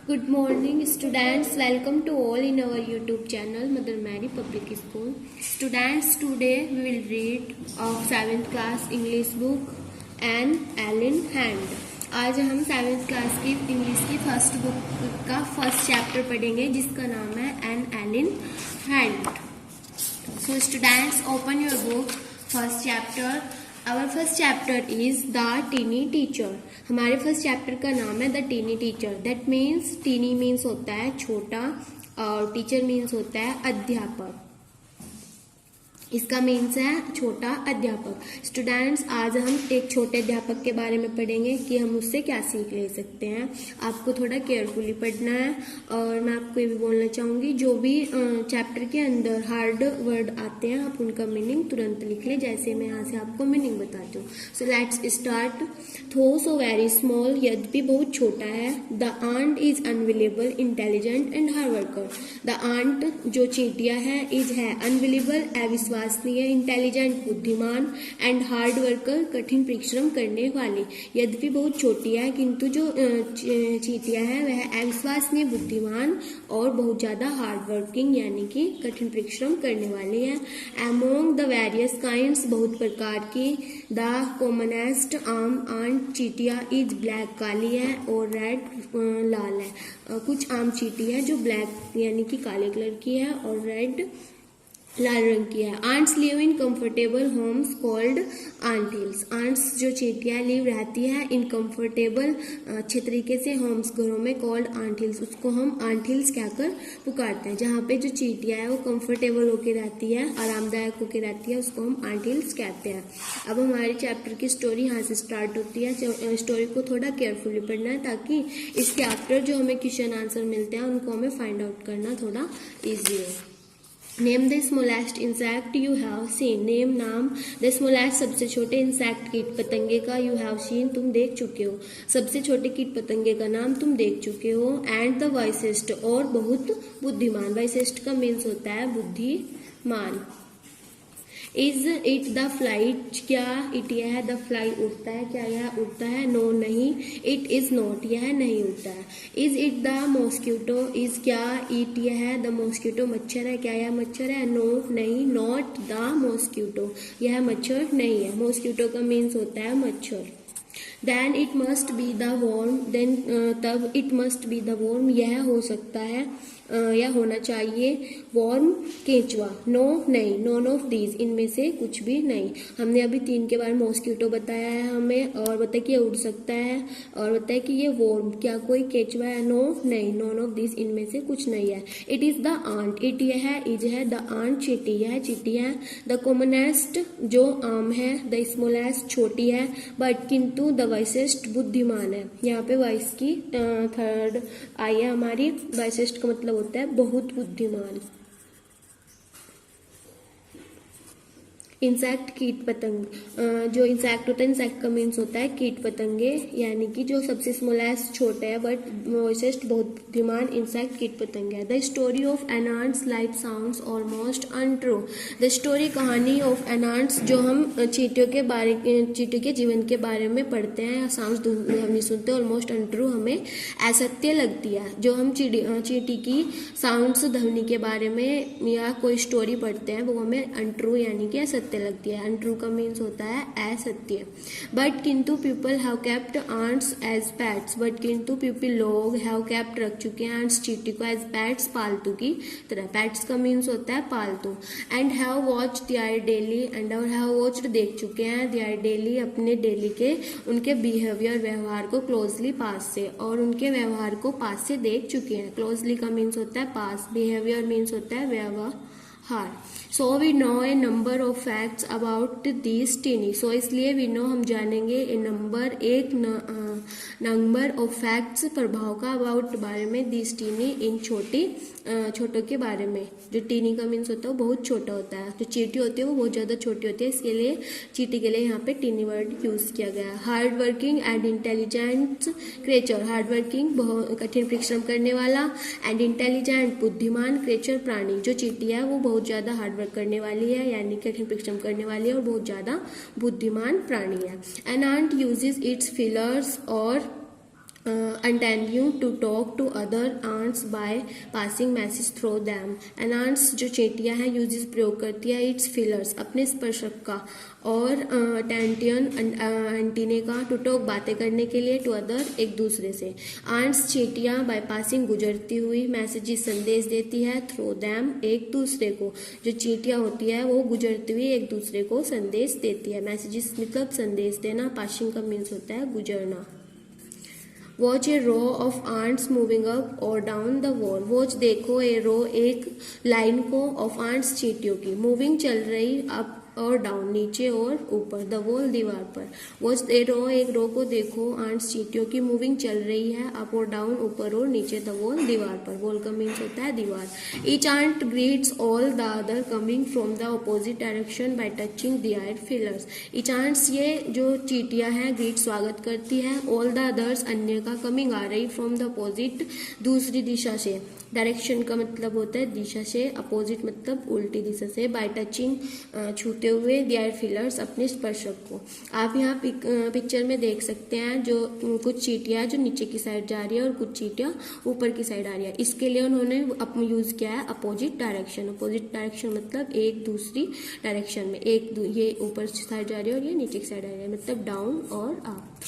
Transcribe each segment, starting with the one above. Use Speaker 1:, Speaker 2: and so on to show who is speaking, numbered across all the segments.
Speaker 1: Good morning students, welcome to all in our YouTube channel Mother Mary Public School. Students, today we will read of 7th class English book Anne Ellen Hand. आज हम 7th class की English की first book का first chapter पढ़ेंगे जिसका नाम है an alien hand. So students, open your book. First chapter. Our first chapter is The Teeny Teacher. हमारे फर्स्ट चैप्टर का नाम है the tiny teacher. That means teeny means होता है छोटा और टीचर मीन्स होता है अध्यापक. इसका मीन्स है छोटा अध्यापक. स्टूडेंट्स, आज हम एक छोटे अध्यापक के बारे में पढ़ेंगे कि हम उससे क्या सीख ले सकते हैं. आपको थोड़ा केयरफुली पढ़ना है और मैं आपको ये भी बोलना चाहूंगी जो भी चैप्टर के अंदर हार्ड वर्ड आते हैं आप उनका मीनिंग तुरंत लिख ले, जैसे मैं यहाँ से आपको मीनिंग बताती हूँ. So let's start. Though so very small, यद्यपि बहुत छोटा है. The ant is unbelievably intelligent and hard worker. The ant जो चींटियां है इज है अनविलेबल अविश्वसनीय, इंटेलिजेंट बुद्धिमान, एंड हार्ड वर्कर कठिन परिश्रम करने वाली. यद्यपि बहुत छोटी है किंतु जो चींटियां है वह अविश्वसनीय, बुद्धिमान और बहुत ज्यादा हार्ड वर्किंग यानी कि कठिन परिश्रम करने वाली है. अमोंग द वेरियस काइंड्स, बहुत प्रकार की. द कॉमनेस्ट आम आंट चींटिया इज ब्लैक, काली है, और रेड लाल है. कुछ आम चींटी है जो ब्लैक यानी कि काले कलर की है और रेड लाल रंग की है. Ants live in comfortable homes called ant hills. Ants जो चींटियां लिव रहती है इन कंफर्टेबल अच्छे तरीके से होम्स घरों में कॉल्ड आंट हिल्स. उसको हम आंट हिल्स कहकर पुकारते हैं. जहाँ पे जो चींटियां है वो कंफर्टेबल होके रहती है, आरामदायक होके रहती है, उसको हम आंट हिल्स कहते हैं. अब हमारे चैप्टर की स्टोरी यहाँ से स्टार्ट होती है. स्टोरी को थोड़ा केयरफुली पढ़ना है ताकि इसके आफ्टर जो हमें क्वेश्चन आंसर मिलते हैं उनको हमें फाइंड आउट करना थोड़ा ईजी हो. Name the smallest insect you have seen. Name नाम द स्मॉलेस्ट सबसे छोटे इंसेक्ट कीट पतंगे का यू हैव सीन तुम देख चुके हो. सबसे छोटे कीट पतंगे का नाम तुम देख चुके हो. एंड द वाइसेस्ट और बहुत बुद्धिमान. वाइसेस्ट का मीन्स होता है बुद्धिमान. इज इट द फ्लाइट, क्या इट यह है द फ्लाई उड़ता है, क्या यह उड़ता है. नो नहीं. इट इज नॉट, यह नहीं उड़ता है. Is it the mosquito, is क्या इट यह है द मॉस्किटो मच्छर है, क्या यह मच्छर है. नो नहीं. नॉट द मॉस्किटो, यह मच्छर नहीं है. मॉस्किटो का मीन्स होता है मच्छर. Then it must be the worm, then तब it must be the worm, यह हो सकता है या होना चाहिए वॉर्म केंचुआ. नो नहीं. नॉन ऑफ दीज, इनमें से कुछ भी नहीं. हमने अभी 3 के बारे में मॉस्किटो बताया है हमें और बताया कि ये उड़ सकता है और बताया कि ये वॉर्म, क्या कोई केंचुआ है. नो नहीं. नॉन ऑफ दीज, इनमें से कुछ नहीं है. It is the ant, it यह है, इज है. द आंट चींटी, यह चींटी है. द कॉमनेस्ट जो आम है. द स्मॉलेस्ट छोटी है. बट किंतु द वाइसेस्ट बुद्धिमान है. यहाँ पे वाइस की थर्ड आई है हमारी. वाइसेस्ट का मतलब होता है बहुत बुद्धिमान. इंसेक्ट कीट पतंग, जो इंसेक्ट होता है इंसेक्ट का मीन्स होता है कीट पतंगे यानी कि जो सबसे स्मॉलेस्ट छोटे है बट वाइसेस्ट बहुत बुद्धिमान इंसेक्ट कीट पतंग है. The story of an ant's life sounds almost untrue. The story कहानी ऑफ एन आंट्स, जो हम चींटियों के जीवन के बारे में पढ़ते हैं, साउंड्स हम सुनते हैं, ऑलमोस्ट अनट्रू हमें असत्य लगती है. जो हम चींटी की साउंड्स ध्वनि के बारे में या कोई स्टोरी पढ़ते हैं वो हमें अनट्रू यानी कि असत्य लगती है. अनट्रू का मीन्स होता है असत्य. बट किंतु people have kept ants as pets. But किंतु पीपल लोग हैव केप्ट रख चुके हैं आंट्स चींटी को एज पेट्स, पालतू की तरह. पेट्स का मीन्स होता है पालतू. And have watched their daily, and और हैव वॉच्ड देख चुके हैं देयर डेली अपने डेली के उनके बिहेवियर व्यवहार को क्लोजली पास से, और उनके व्यवहार को पास से देख चुके हैं. क्लोजली का मीन्स होता है पास, बिहेवियर मीन्स होता है व्यवहार. So we know a number of facts about this tiny. So इसलिए वी नो हम जानेंगे ए नंबर एक नंबर ऑफ फैक्ट्स प्रभाव का, अबाउट बारे में, दिस टीनी इन छोटों के बारे में. जो टीनी का मीन्स होता है वो बहुत छोटा होता है. जो चींटी होती है वो बहुत ज्यादा छोटी होती है, इसके लिए चींटी के लिए यहाँ पे टीनी वर्ड यूज किया गया. Hard working and intelligent creature. Hard working बहुत कठिन परिश्रम करने वाला, एंड इंटेलिजेंट बुद्धिमान क्रिएचर प्राणी. जो चींटी है वो बहुत ज्यादा हार्ड वर्क करने वाली है यानी कठिन परिश्रम करने वाली है और बहुत ज्यादा बुद्धिमान प्राणी है. An ant uses its feelers और continue to talk to other ants by passing message through them. An ants जो चींटियां हैं यूजेस प्रयोग करती है इट्स फिलर्स अपने स्पर्शक का और टेंटियन एंटीने का टू टॉक बातें करने के लिए टू अदर एक दूसरे से. आंट्स चींटियां बाय पासिंग गुजरती हुई मैसेजेस संदेश देती है थ्रू दैम एक दूसरे को. जो चींटियां होती है वो गुजरती हुई एक दूसरे को संदेश देती है. मैसेजेस मतलब संदेश देना. पासिंग का मीन्स होता है गुजरना. Watch a row of ants moving up और डाउन द वॉल. वॉच देखो ए रो एक लाइन को ऑफ आंट्स चींटियों की मूविंग चल रही अप और डाउन नीचे और ऊपर द वॉल दीवार पर. वॉच ए रो एक रो को देखो आंट्स चींटियों की मूविंग चल रही है अप और डाउन ऊपर और नीचे द वॉल दीवार पर. वॉल का मीन्स होता है दीवार. Each ant greets all the other coming from the opposite direction by touching their feelers. Each ants ये जो चींटियां हैं ग्रीट स्वागत करती है ऑल द अदर्स अन्य का कमिंग आ रही फ्रॉम द अपोजिट दूसरी दिशा से. डायरेक्शन का मतलब होता है दिशा से. अपोजिट मतलब उल्टी दिशा से. बाय टचिंग छूते हुए दियर फिलर्स अपने स्पर्शक को. आप यहाँ पिक्चर में देख सकते हैं जो कुछ चींटियां जो नीचे की साइड जा रही है और कुछ चींटियां ऊपर की साइड आ रही है. इसके लिए उन्होंने यूज किया है अपोजिट डायरेक्शन. अपोजिट डायरेक्शन मतलब एक दूसरी डायरेक्शन में. ये ऊपर की साइड जा रही है और ये नीचे की साइड आ रही है मतलब डाउन और up.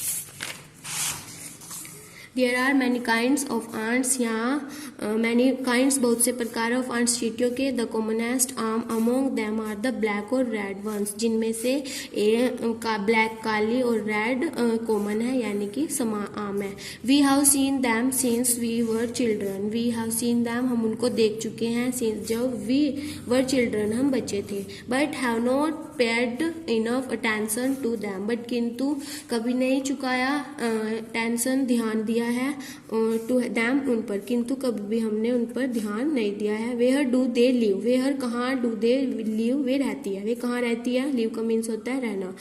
Speaker 1: There are many kinds of ants. यहाँ मैनी काइंड्स बहुत से प्रकार ऑफ आंट्स चींटियों के. The commonest among them are the black और रेड वंस. जिनमें से ब्लैक काली और रेड कॉमन है यानी कि आम है. We have seen them since we were children. We have seen them हम उनको देख चुके हैं सिंस जब वी वर चिल्ड्रन हम बच्चे थे. But have not paid enough attention to them. But किंतु कभी नहीं चुकाया टेंशन ध्यान दिया है टू दैम उन पर. किंतु कभी भी हमने उन पर ध्यान नहीं दिया है. Where do they live. Where कहाँ डू दे लिव वे रहती है. वे कहाँ रहती है. लिव का मीन्स होता है रहना.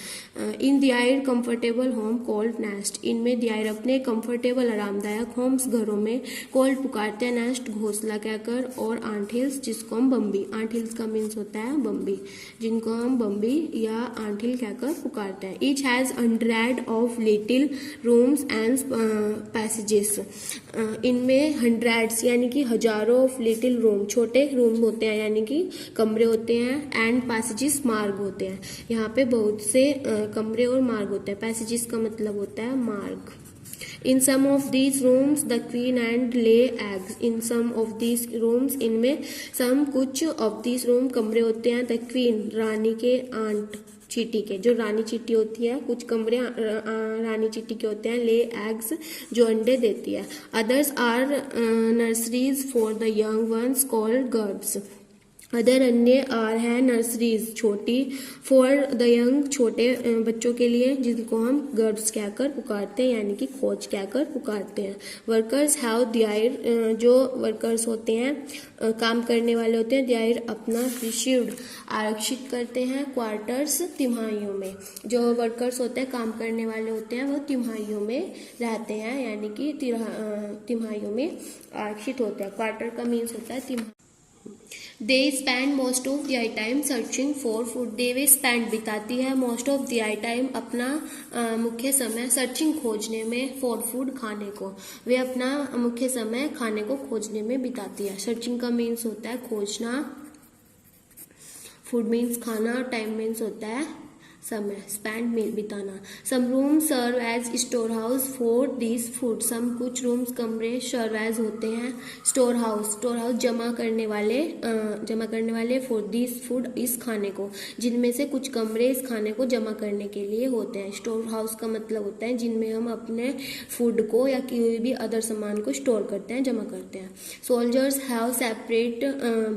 Speaker 1: इन दियर कंफर्टेबल होम कॉल्ड नेस्ट. इनमें दियर अपने कंफर्टेबल आरामदायक होम्स घरों में कॉल्ड पुकारते हैं नेस्ट घोंसला कहकर. और आंट हिल्स जिसको हम बम्बी. आंट हिल्स का मीन्स होता है बम्बी जिनको हम बम्बी या आंट हिल कहकर पुकारते हैं. Each has 100 of little rooms and passages. इनमें हंड्रेड्स यानी कि हजारों ऑफ लिटिल रूम छोटे रूम होते हैं यानी कि कमरे होते हैं. एंड पैसेजेस मार्ग होते हैं. यहाँ पे बहुत से कमरे और मार्ग होते हैं. पैसेजेस का मतलब होता है मार्ग. In some of these rooms the queen and lay eggs. In some of these rooms इनमें some कुछ of these room कमरे होते हैं. The queen रानी के आंट चींटी के जो रानी चींटी होती है कुछ कमरे रानी चींटी के होते हैं. ले एग्स जो अंडे देती है. Others are nurseries for the young ones called grubs. Other अन्य आर है नर्सरीज छोटी फॉर द यंग छोटे बच्चों के लिए जिनको हम गर्ब्स कहकर पुकारते हैं यानी कि खोज कहकर पुकारते हैं. वर्कर्स हैव दियर जो वर्कर्स होते हैं काम करने वाले होते हैं. दियर अपना रिसीव्ड आरक्षित करते हैं क्वार्टर्स तिमाहियों में. जो वर्कर्स होते हैं काम करने वाले होते हैं वो तिमाहियों में रहते हैं यानी कि तिमाहियों में आरक्षित होते हैं. क्वार्टर का मीन्स होता है तिमाही. They spend most of the time searching for food. They way spend बिताती है मोस्ट ऑफ द टाइम अपना मुख्य समय सर्चिंग खोजने में फॉर फूड खाने को. वे अपना मुख्य समय खाने को खोजने में बिताती है. सर्चिंग का मीन्स होता है खोजना. फूड मीन्स खाना और टाइम मीन्स होता है समय. स्पेंड बिताना. Some room serve as store house for this food. Some कुछ रूम्स कमरे सर्व एज होते हैं स्टोर हाउस. स्टोर हाउस जमा करने वाले फॉर दिस फूड इस खाने को. जिनमें से कुछ कमरे इस खाने को जमा करने के लिए होते हैं. स्टोर हाउस का मतलब होता है जिनमें हम अपने फूड को या कोई भी अदर सामान को स्टोर करते हैं जमा करते हैं. Soldiers have separate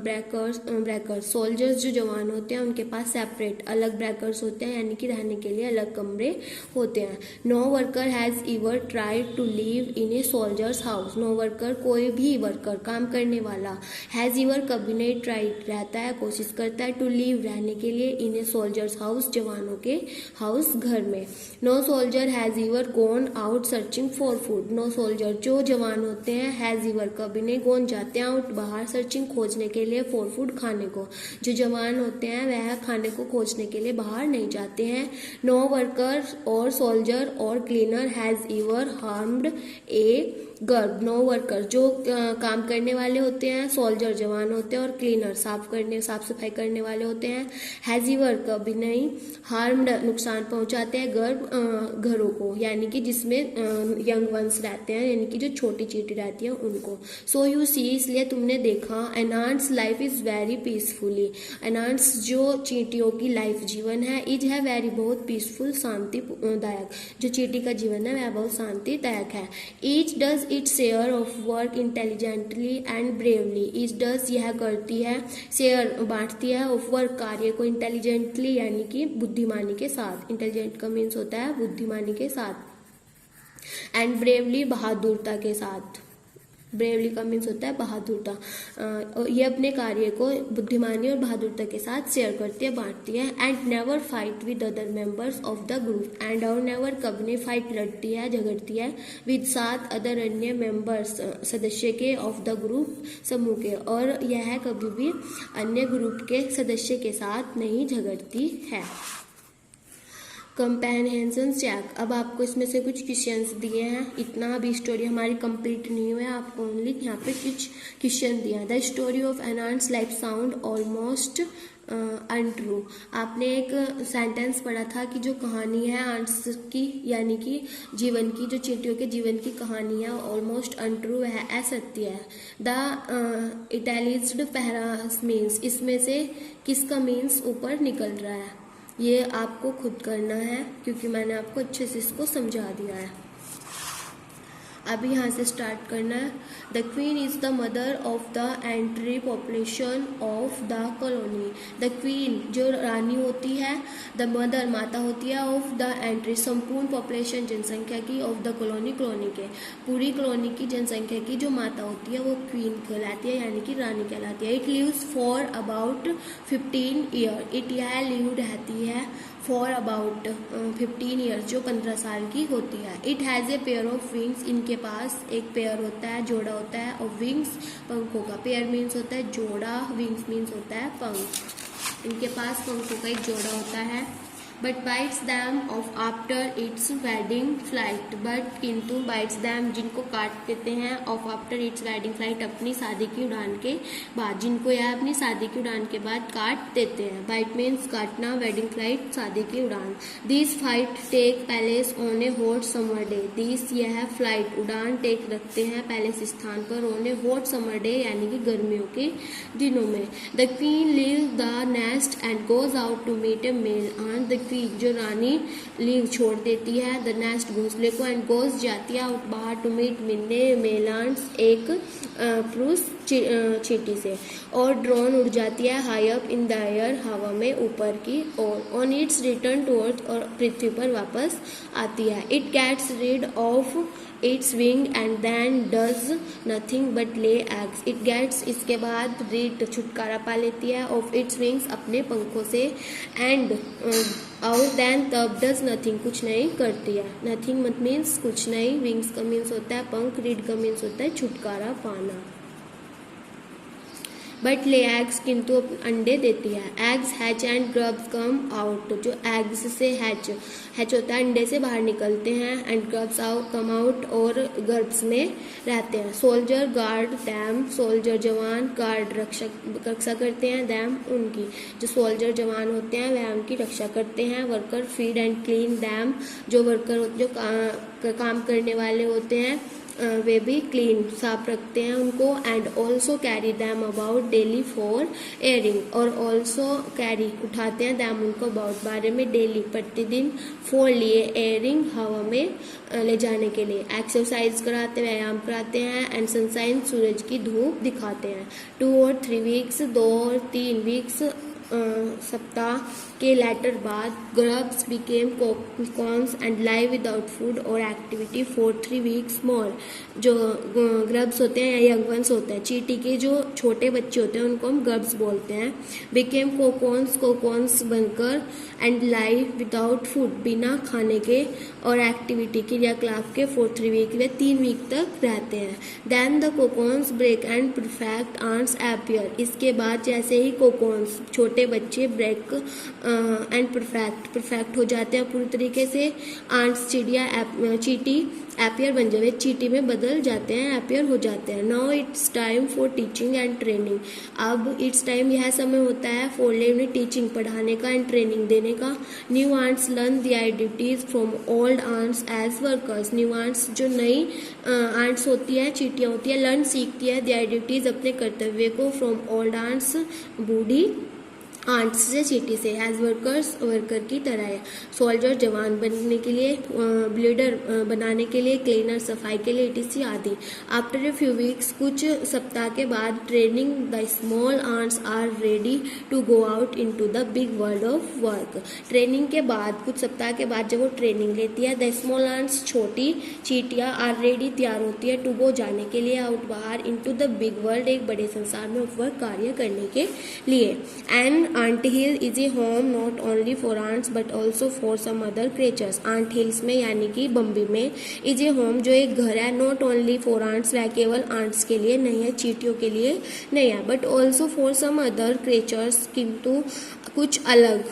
Speaker 1: breakers. Soldiers जो जवान होते हैं उनके पास सेपरेट अलग ब्रेकर्स होते हैं यानी कि रहने के लिए अलग कमरे होते हैं. No worker has ever tried to live in a soldier's house. No worker कोई भी वर्कर काम करने वाला हैज एवर कभी नहीं ट्राइड रहता है कोशिश करता है टू लिव रहने के लिए इन ए सोल्जर्स हाउस जवानों के हाउस घर में. No soldier has ever gone out searching for food. No soldier जो जवान होते हैं हैज एवर कभी नहीं गॉन जाते हैं आउट बाहर सर्चिंग खोजने के लिए फॉर फूड खाने को. जो जवान होते हैं वह खाने को खोजने के लिए बाहर नहीं जाते जाते हैं। नो वर्कर और सोल्जर और cleaner has ever harmed a grub. No worker जो काम करने वाले होते हैं, सोल्जर जवान होते हैं और क्लीनर साफ सफाई करने वाले होते हैं। हैज़ एवर कभी नहीं, हार्म्ड नुकसान पहुंचाते हैं गर्भ घरों को, यानी कि जिसमें यंग वंस रहते हैं, यानी कि जो छोटी चींटी रहती है उनको। सो यू सी इसलिए तुमने देखा, an ant's life is very peacefully. An ant's जो चींटियों की लाइफ जीवन है, इज है वेरी बहुत पीसफुल शांतिदायक। जो चींटी का जीवन है वह बहुत शांतिदायक है। Each does its share of work intelligently and bravely. Each does यह करती है, शेयर बांटती है, ऑफ वर्क कार्य को इंटेलिजेंटली यानी कि बुद्धिमानी के साथ। इंटेलिजेंट का मीन्स होता है बुद्धिमानी के साथ, एंड ब्रेवली बहादुरता के साथ। ब्रेवली का मीन्स होता है बहादुरता। ये अपने कार्य को बुद्धिमानी और बहादुरता के साथ शेयर करती है, बांटती है। And never fight with other members of the group. And और नेवर कभी नहीं फाइट लड़ती है, झगड़ती है, विद साथ अदर अन्य मेंबर्स सदस्य के ऑफ द ग्रुप समूह के, और यह कभी भी अन्य ग्रुप के सदस्य के साथ नहीं झगड़ती है। कंपेनहेंशन चेक। अब आपको इसमें से कुछ क्वेश्चंस दिए हैं, इतना अभी स्टोरी हमारी कंप्लीट नहीं हुआ है, आपको ओनली यहाँ पे कुछ क्वेश्चन दिया है। The story of an ant's life sound almost untrue. आपने एक सेंटेंस पढ़ा था कि जो कहानी है आंट्स की, यानी कि जीवन की, जो चींटियों के जीवन की कहानी है, ऑलमोस्ट अनट्रू है, असत्य है। द इटैलिज्ड पैरास मीन्स, इसमें से किसका मीन्स ऊपर निकल रहा है, ये आपको खुद करना है, क्योंकि मैंने आपको अच्छे से इसको समझा दिया है। अभी यहाँ से स्टार्ट करना है। The queen is the mother of the entry population of the colony. The queen जो रानी होती है, द मदर माता होती है, ऑफ द एंट्री संपूर्ण पॉपुलेशन जनसंख्या की, ऑफ द कॉलोनी कॉलोनी के, पूरी कॉलोनी की जनसंख्या की जो माता होती है वो क्वीन कहलाती है, यानी कि रानी कहलाती है। It lives for about 15 year. It यह लिव रहती है फॉर अबाउट 15 ईयर्स, जो 15 साल की होती है। It has a pair of wings. इनके पास एक पेयर होता है, जोड़ा होता है, और विंग्स पंखों का। पेयर मीन्स होता है जोड़ा, विंग्स मीन्स होता है पंख। इनके पास पंखों का एक जोड़ा होता है। But bytes them of after it's wedding flight. But किंतु बाइट्स दैम जिनको काट देते हैं, of after it's wedding flight अपनी शादी की उड़ान के बाद, जिनको यह अपनी शादी की उड़ान के बाद काट देते हैं। बाइट मीन्स काटना, वेडिंग फ्लाइट शादी की उड़ान। This flight take place on a hot summer day. This यह फ्लाइट उड़ान टेक रखते हैं पैलेस स्थान पर, on a hot summer day यानी कि गर्मियों के दिनों में। The queen leave the nest and goes out to meet a male ant. The queen जो रानी लीव छोड़ देती है द नेस्ट घोंसले को, एंड गोज जाती है आउट बाहर टू मीट मिलने मेल आंट्स एक पुरुष चींटी से, और ड्रोन उड़ जाती है high up in the air हवा में ऊपर की ओर। On its return to earth और पृथ्वी पर वापस आती है। It gets rid of its wing and then does nothing but lay eggs. It gets इसके बाद रीड छुटकारा पा लेती है, ऑफ इट्स विंग्स अपने पंखों से, एंड और देन तब डज नथिंग कुछ नहीं करती है। नथिंग मत मीन्स कुछ नहीं, विंग्स का मीन्स होता है पंख, रीड का मीन्स होता है छुटकारा पाना। बट ले एग्स किंतु अंडे देती है। Eggs hatch and grubs come out. जो एग्स से हैच होता है, अंडे से बाहर निकलते हैं, एंड ग्रब्स कम आउट और गर्भ्स में रहते हैं। Soldier guard them. सोल्जर जवान, गार्ड रक्षा करते हैं, दैम उनकी। जो सोल्जर जवान होते हैं वह उनकी रक्षा करते हैं। Worker feed and clean them. जो वर्कर जो काम करने वाले होते हैं वे भी क्लीन साफ रखते हैं उनको। And also carry them about daily for airing. और ऑल्सो कैरी उठाते हैं दैम उनको अबाउट बारे में, डेली प्रतिदिन, फॉर लिए, एयरिंग हवा में ले जाने के लिए। एक्सरसाइज कराते, व्यायाम कराते हैं। एंड सनसाइन सूरज की धूप दिखाते हैं। 2 और 3 वीक्स 2 और 3 वीक्स सप्ताह के लेटर बाद grubs became cons and live without food और एक्टिविटी फॉर 3 वीक्स मोर। जो ग्रब्स होते हैं या यंग वंस होते हैं, चींटी के जो छोटे बच्चे होते हैं उनको हम ग्रब्स बोलते हैं। बिकेम कोकॉन्स बनकर, एंड लाइव विदाउट फूड बिना खाने के, और एक्टिविटी क्रियाकलाप के फॉर 3 वीक वे 3 वीक तक रहते हैं। Then the cocoons break and perfect ants appear. इसके बाद जैसे ही कोकॉन्स छोटे छोटे बच्चे ब्रेक एंड परफेक्ट हो जाते हैं पूरी तरीके से। आंट्स चिड़िया चीटी एपियर बन जाए, चीटी में बदल जाते हैं, एपियर हो जाते हैं। Now it's time for teaching and training. अब इट्स टाइम यह समय होता है फॉर लेवनी टीचिंग पढ़ाने का एंड ट्रेनिंग देने का। New ants learn the duties from old ants as workers. New ants जो नई आंट्स होती है, चीटियाँ होती है, लर्न सीखती है द ड्यूटीज अपने कर्तव्य को from old ants Burhi ants से, चीटी से। एज वर्कर्स वर्कर की तरह है। सोल्जर जवान बनने के लिए, ब्लीडर बनाने के लिए, क्लीनर सफाई के लिए, etc आदि। आफ्टर ए फ्यू वीक्स कुछ सप्ताह के बाद training the small ants are ready to go out into the big world of work. Training के बाद कुछ सप्ताह के बाद जब वो ट्रेनिंग लेती है, द स्मॉल आंट्स छोटी चीटियाँ आर रेडी तैयार होती है टू गो जाने के लिए आउट बाहर इनटू द बिग वर्ल्ड एक बड़े संसार में ऑफ वर्क कार्य करने के लिए। And ant hill is a home not only for ants but also for some other creatures. Ant hills में यानी कि बम्बी में इज ए होम जो एक घर है, नॉट ओनली फॉर आंट्स वह केवल आंट्स के लिए नहीं है, चीटियों के लिए नहीं है, but also for some other creatures किंतु कुछ अलग,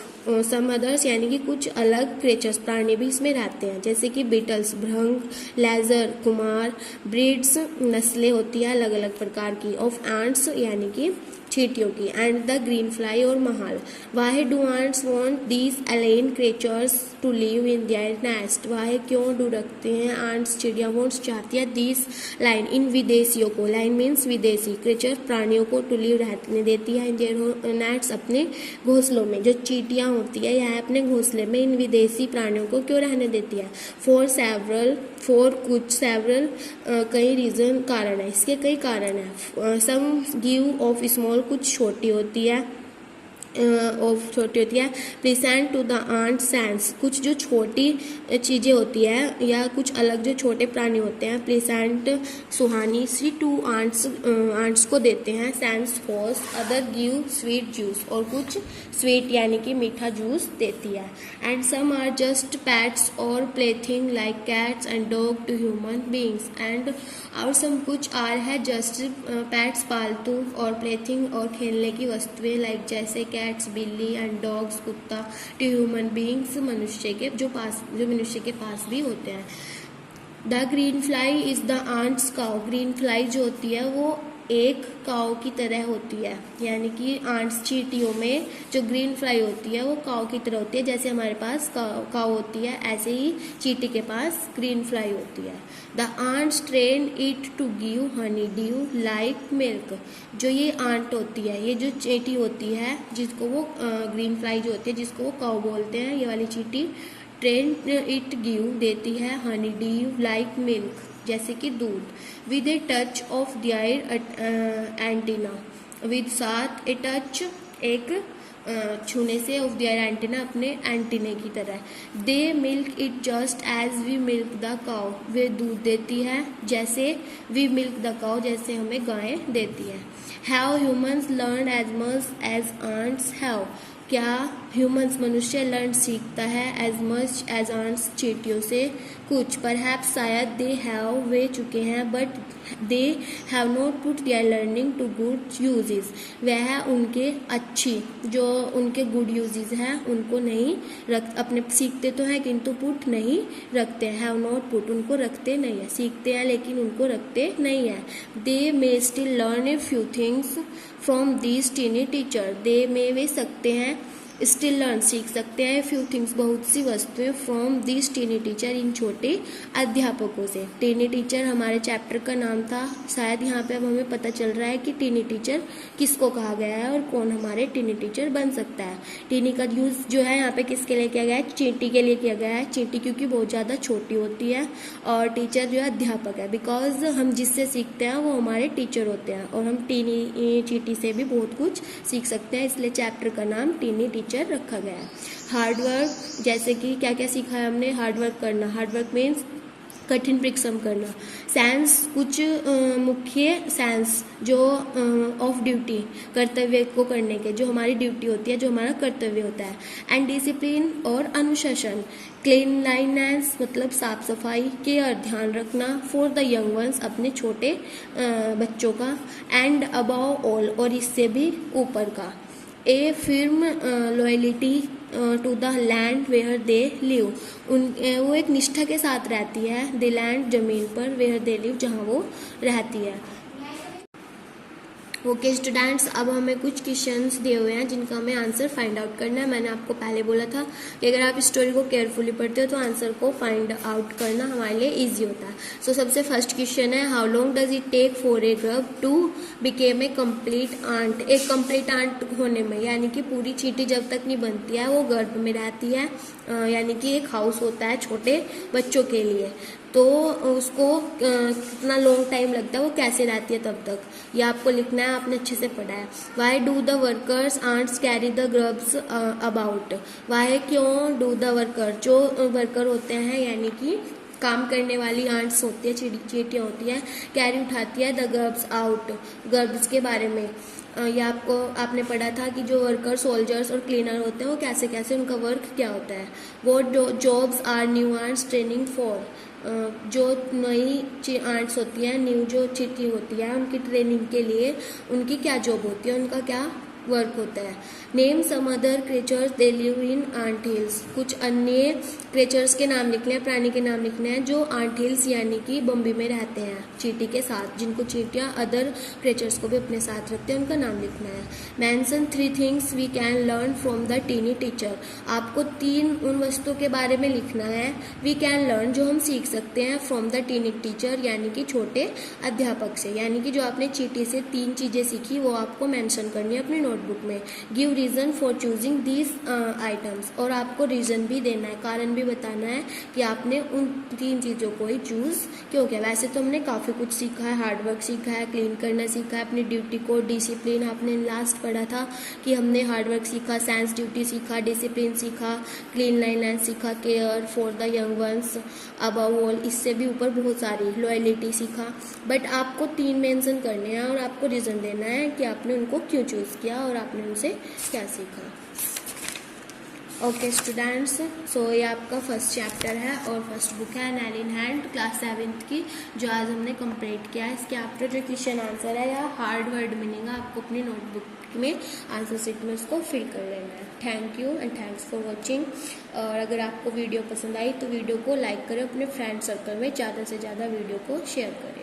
Speaker 1: सम अदर्स यानी कि कुछ अलग क्रिएचर्स प्राणी भी इसमें रहते हैं, जैसे कि बीटल्स भृंग, लेजर कुमार, ब्रीड्स नस्लें होती है अलग अलग प्रकार की, ऑफ एंट्स यानी कि चींटियों की, एंड द ग्रीन फ्लाई और महाल। Why do ants want these alien creatures to live in their nest. Why क्यों डू रखते हैं आंट्स चिड़िया वॉन्ट्स चाहती है दीज लाइन इन विदेशियों को, लाइन मीन्स विदेशी, क्रिएचर प्राणियों को टू लिव रहने देती है इन देयर नेट्स अपने घोंसलों में। जो चींटियाँ होती है यह अपने घोंसले में इन विदेशी प्राणियों को क्यों रहने देती है। फॉर कुछ सेवरल कई रीजन कारण है, इसके कई कारण है। सम गिव ऑफ स्मॉल कुछ छोटी होती है, present to the ant sense कुछ जो छोटी चीज़ें होती है या कुछ अलग जो छोटे प्राणी होते हैं, प्रेजेंट सुहानी सी टू आंट्स को देते हैं, sense for other give sweet juice और कुछ स्वीट यानी कि मीठा जूस देती है। And some are just pets और plaything like cats and dog to human beings. And और सम कुछ आर है जस्ट पैट्स पालतू और प्लेथिंग और खेलने की वस्तुएं लाइक जैसे कैट्स बिल्ली एंड डॉग्स कुत्ता टू ह्यूमन बींग्स मनुष्य के जो मनुष्य के पास भी होते हैं। The green fly is the ant's cow. Green fly जो होती है वो एक काऊ की तरह होती है, यानी कि आंट्स चींटियों में जो ग्रीन फ्लाई होती है वो काऊ की तरह होती है, जैसे हमारे पास काऊ होती है ऐसे ही चींटी के पास ग्रीन फ्लाई होती है। The ants train it to give honey dew like milk. जो ये आंट होती है, ये जो चींटी होती है जिसको वो ग्रीन फ्लाई जो होती है जिसको वो काऊ बोलते हैं, ये वाली चींटी ट्रेन इट गिव देती है हनी ड्यू लाइक मिल्क जैसे कि दूध, with a touch of their antenna, with साथ ए टच एक छूने से ऑफ देयर एंटीना अपने एंटीने की तरह। They milk it just as we milk the cow. वे दूध देती है जैसे वी मिल्क द काउ जैसे हमें गायें देती है। Have humans learn as much as ants have. क्या ह्यूमंस मनुष्य लर्न सीखता है एज मच एज आंट्स चींटियों से कुछ, परहैप्स शायद दे हैव वे चुके हैं, but they have not put their learning to good uses. वह उनके अच्छी जो उनके गुड यूजेस हैं उनको नहीं रख, अपने सीखते तो हैं किंतु पुट नहीं रखते, हैव नॉट पुट उनको रखते नहीं है, सीखते हैं लेकिन उनको रखते नहीं है। They may still learn a few things from these tiny teacher. They may वे सकते हैं स्टिल लर्न सीख सकते हैं फ्यू थिंग्स बहुत सी वस्तुएं फ्रॉम दिस टीनी टीचर इन छोटे अध्यापकों से। टीनी टीचर हमारे चैप्टर का नाम था, शायद यहाँ पे अब हमें पता चल रहा है कि टीनी टीचर किसको कहा गया है और कौन हमारे टीनी टीचर बन सकता है। टीनी का यूज जो है यहाँ पे किसके लिए किया गया है, चींटी के लिए किया गया है। चींटी क्योंकि बहुत ज़्यादा छोटी होती है और टीचर जो है अध्यापक है, बिकॉज हम जिससे सीखते हैं वो हमारे टीचर होते हैं और हम चींटी से भी बहुत कुछ सीख सकते हैं, इसलिए चैप्टर का नाम टीनी टीचर रखा गया है। हार्डवर्क जैसे कि क्या क्या सीखा है हमने, हार्डवर्क करना, हार्डवर्क मीन्स कठिन परिश्रम करना। सेंस कुछ मुख्य सेंस जो ऑफ ड्यूटी कर्तव्य को करने के, जो हमारी ड्यूटी होती है, जो हमारा कर्तव्य होता है। एंड डिसिप्लिन और अनुशासन। क्लीनलाइनेस मतलब साफ सफाई, केयर ध्यान रखना, फॉर द यंग वंस अपने छोटे बच्चों का, एंड अबाव ऑल और इससे भी ऊपर का। A firm loyalty to the land where they live, वो एक निष्ठा के साथ रहती है, द लैंड जमीन पर, वेयर दे लिव जहाँ वो रहती है। ओके स्टूडेंट्स, अब हमें कुछ क्वेश्चंस दिए हुए हैं जिनका हमें आंसर फाइंड आउट करना है। मैंने आपको पहले बोला था कि अगर आप स्टोरी को केयरफुली पढ़ते हो तो आंसर को फाइंड आउट करना हमारे लिए इजी होता है। सो सबसे फर्स्ट क्वेश्चन है, how long does it take for a grub to become a complete ant. एक कंप्लीट आंट होने में, यानी कि पूरी चींटी जब तक नहीं बनती है वो गर्भ में रहती है, यानी कि एक हाउस होता है छोटे बच्चों के लिए, तो उसको कितना लॉन्ग टाइम लगता है, वो कैसे रहती है तब तक, ये आपको लिखना है। आपने अच्छे से पढ़ा है। Why do the workers ants carry the grubs about. Why क्यों डू द वर्कर, जो वर्कर होते हैं यानी कि काम करने वाली आंट्स होती है, चींटियाँ होती है, कैरी उठाती है द ग्रब्स आउट, ग्रब्स के बारे में। ये आपने पढ़ा था कि जो वर्कर सोल्जर्स और क्लीनर होते हैं वो कैसे कैसे उनका वर्क क्या होता है। What jobs are new ants training for, जो नई आंट्स होती हैं, न्यू जो चींटी होती है, उनकी ट्रेनिंग के लिए उनकी क्या जॉब होती है, उनका क्या वर्क होता है। Name some other creatures they live in ant hills. कुछ अन्य क्रिएचर्स के नाम लिखने हैं, प्राणी के नाम लिखने हैं जो आंट हिल्स यानी कि बम्बी में रहते हैं चींटी के साथ, जिनको चींटियां अदर क्रिएचर्स को भी अपने साथ रखते हैं, उनका नाम लिखना है। Mention 3 things we can learn from the tiny teacher. आपको 3 उन वस्तुओं के बारे में लिखना है, वी कैन लर्न, जो हम सीख सकते हैं, फ्रॉम द टीनी टीचर यानी कि छोटे अध्यापक से, यानी कि जो आपने चींटी से 3 चीजें सीखी वो आपको मेंशन करनी है अपनी नोटबुक में। Give reason for choosing these items, और आपको रीजन भी देना है, कारण भी बताना है कि आपने उन 3 चीज़ों को ही चूज क्यों किया। वैसे तो हमने काफ़ी कुछ सीखा है, हार्डवर्क सीखा है, क्लीन करना सीखा है, अपनी ड्यूटी को, डिसिप्लिन आपने लास्ट पढ़ा था कि हमने हार्डवर्क सीखा, साइंस ड्यूटी सीखा, डिसिप्लिन सीखा, क्लीन लाइन सीखा, care for the young once above all, इससे भी ऊपर बहुत सारी, लॉयलिटी सीखा। बट आपको 3 मेंशन करने हैं और आपको रीज़न देना है कि आपने उनको क्यों चूज़ किया और आपने उनसे क्या सीखा। ओके स्टूडेंट्स, सो ये आपका फर्स्ट चैप्टर है और फर्स्ट बुक है एन इन हैंड क्लास 7th की, जो आज हमने कंप्लीट किया है। इसके आफ्टर जो क्वेश्चन आंसर है या हार्ड वर्ड मीनिंग है, आपको अपनी नोटबुक में आंसर शीट में उसको फिल कर लेना है। Thank you and thanks for watching. और अगर आपको वीडियो पसंद आई तो वीडियो को लाइक करें, अपने फ्रेंड सर्कल में ज़्यादा से ज़्यादा वीडियो को शेयर करें।